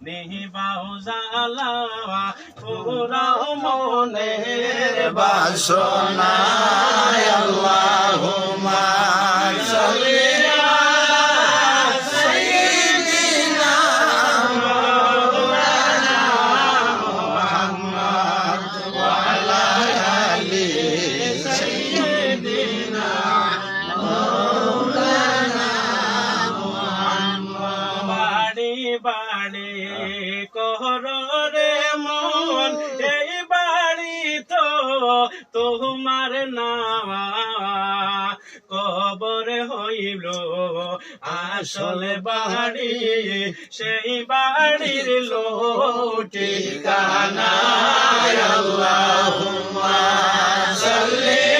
নিবাও জ্বালা পুরাও মনের বাসনা আল্লাহুম্মা সাল্লি বাড়ি কররে মন এই বাড়ি তো তোমার নামা কবর হইল আসলে বাড়ি সেই বাড়ির ঠিকানা আল্লাহুম্মা সাল্লি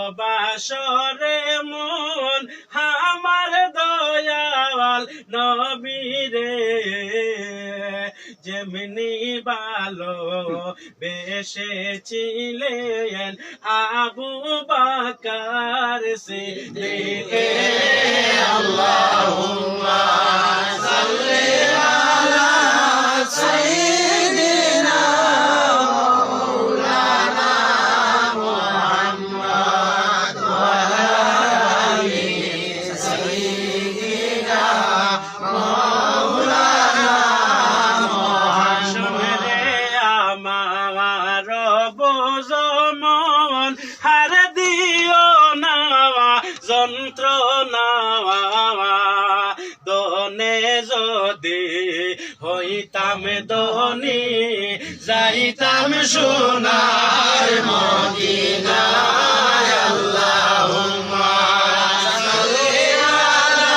ভালোবাসরে মন আমার দয়াল নবীরে যেমনি ভালো বেসেছিলেন আবু বকর সিদ্দিকে আল্লাহুম্মা সাল্লি আলা সাইয়্যিদিনা হার দিও না যন্ত্রণা দনে যদি হইতাম ধনী যাইতাম সোনার মদিনায় আল্লাহুম্মা সাল্লি আলা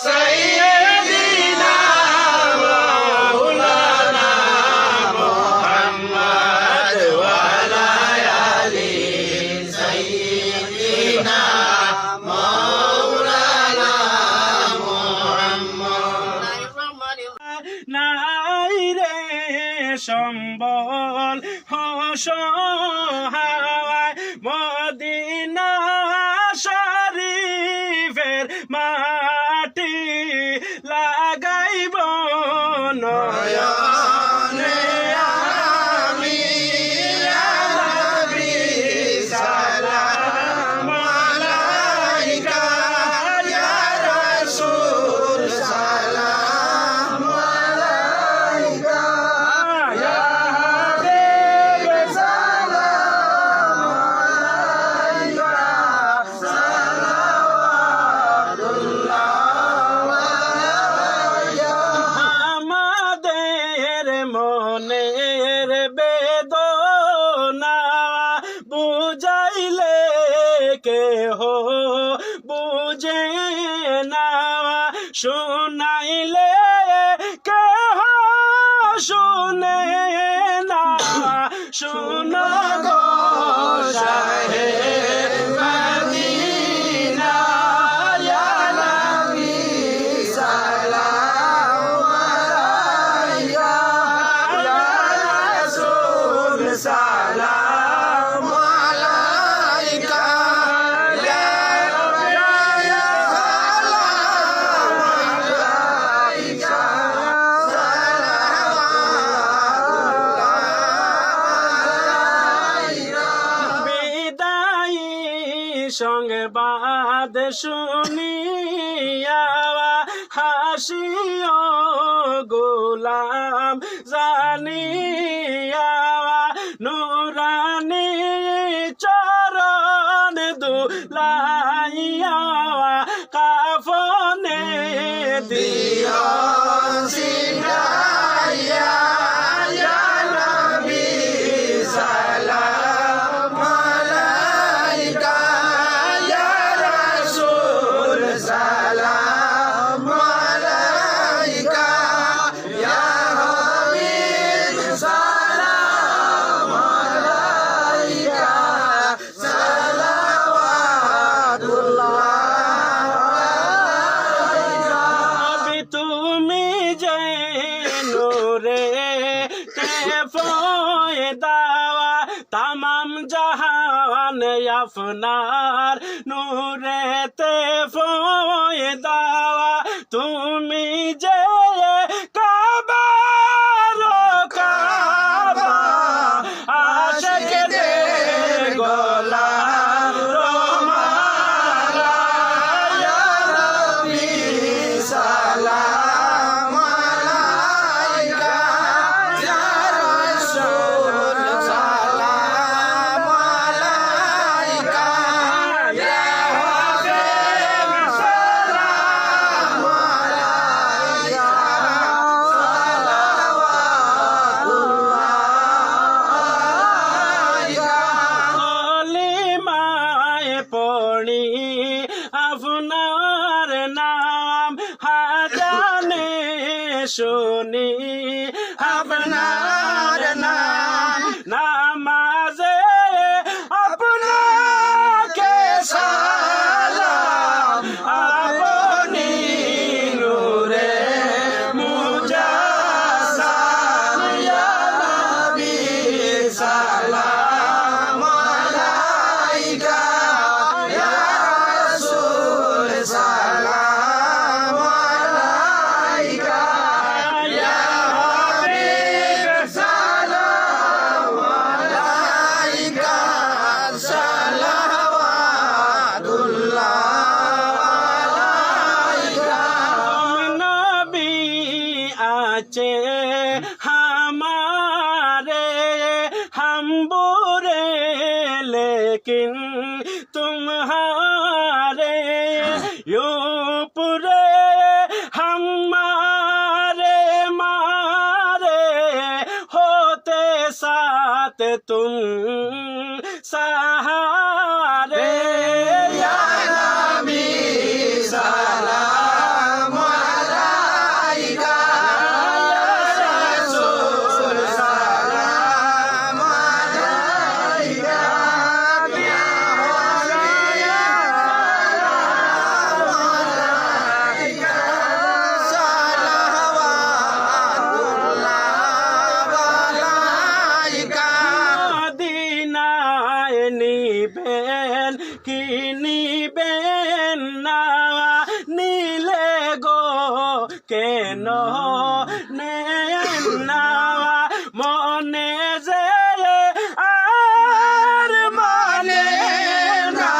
সাইয়্যিদিনা মাওলানা মুহাম্মদ ওয়া আলা আলি সাইয়্যিদিনা মাওলানা মুহাম্মদ নাই রে সম্বল অসহায় মদিনা শরীফের মাটি লাগাইব নয়নে আমি ইয়া নবী সালাম আলাইকা ইয়া রাসূল সালাম আলাইকা ইয়া হাবিব সালাম আলাইকা সালাওয়াতুল্লাহ আমাদের মনের বেদনা বুঝাইলে কেহ বুঝে না শুনাইলে কেহ শুনে না শুনো গো শাহে মদিনা ইয়া নবী সালাম আলাইকা ইয়া রাসূল সালাম আলাইকা ইয়া রাব্বি সালাম আলাইকা বিদায়ী সংবাদ শুনিয়া হাসিও গোলাম জানিয়া নুরানি চরণ দুলাইয়া কাফনে দিও সিনাইয়া ইয়া নবী সালাম আলাইকা ইয়া রাসূল সালাম আলাইকা ইয়া হাবিব সালাম আলাইকা সালাওয়াতুল্লাহ আপনার নূরেতে ফয়দা তুমি যে কাবার কাবা আশিকদের গলার মালা ইয়া নবী সালাম আলাইকা ইয়া রাসূল সালাম আলাইকা ইয়া হাবিব সালাম আলাইকা কলিমায় পড়ি আপনার নাম হাজানে শুনি আপনার নাম নামাজে আপনাকে সালাম আপনি নূরে মুজাসসাম ইয়া নবী সালাম আলাইকা ইয়া রাসূল সালাম আলাইকা ইয়া হাবিব সালাম আলাইকা সালাওয়াতুল্লাহ আলাইকা নবী আছে हमारे हम बुरे लेकिन तुम्हारे यूं पूरे हमारे मारे होते साथ तुम सहारे या नबी सलाम अलैका या रसूल सलाम अलैका या हबीब सलाम अलैका মদিনায় নিবেন কি নিবেন না নীলে গো কেন নেন না মনে যে আর মানে না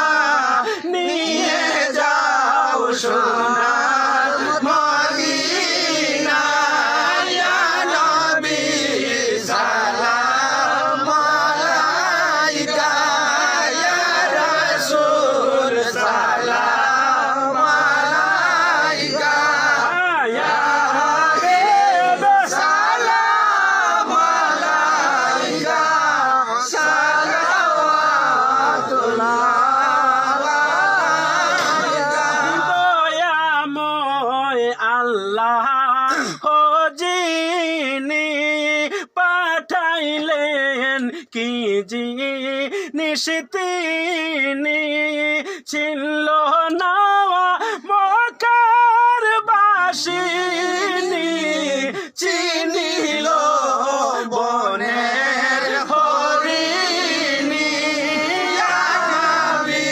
নিয়ে যাও সোনার মদিনা ইয়া নবী সালাম আলাইকা ইয়া রাসূল সালাম আলাইকা ইয়া হাবিব সালাম আলাইকা সালাওয়াতুল্লাহ আলাইকা দয়াময় আল্লাহ ও যিনি পাঠাইলেন কি জিনিস তিনি ছিল না মক্কার বাসিনী চিনিল বনের হরিণী ইয়া নবী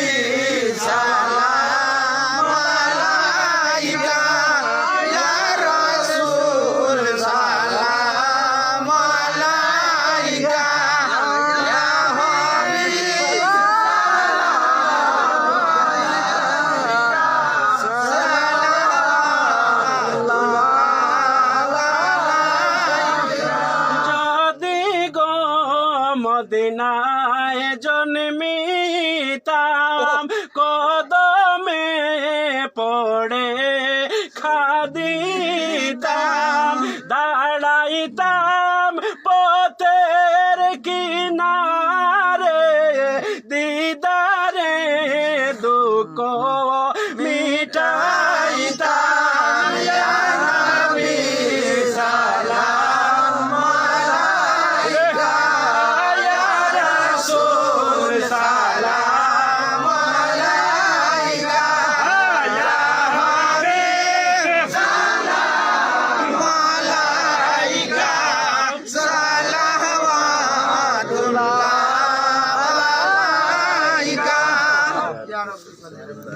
সালাম আলাইকা ইয়া রাসূল সালাম আলাইকা ইয়া হাবিব যদি গো মদিনায় জন্মিতাম কদমে পড়ে খাদিতাম দাঁড়াইতাম পথের কিনারে দিদারে দুঃখ মিটাইতাম ইয়া নবী সালাম আলাইকা ইয়া রাসূল সালাম আলাইকা ইয়া হাবিব সালাম আলাইকা সালাওয়াতুল্লাহ আলাইকা لله رب العالمين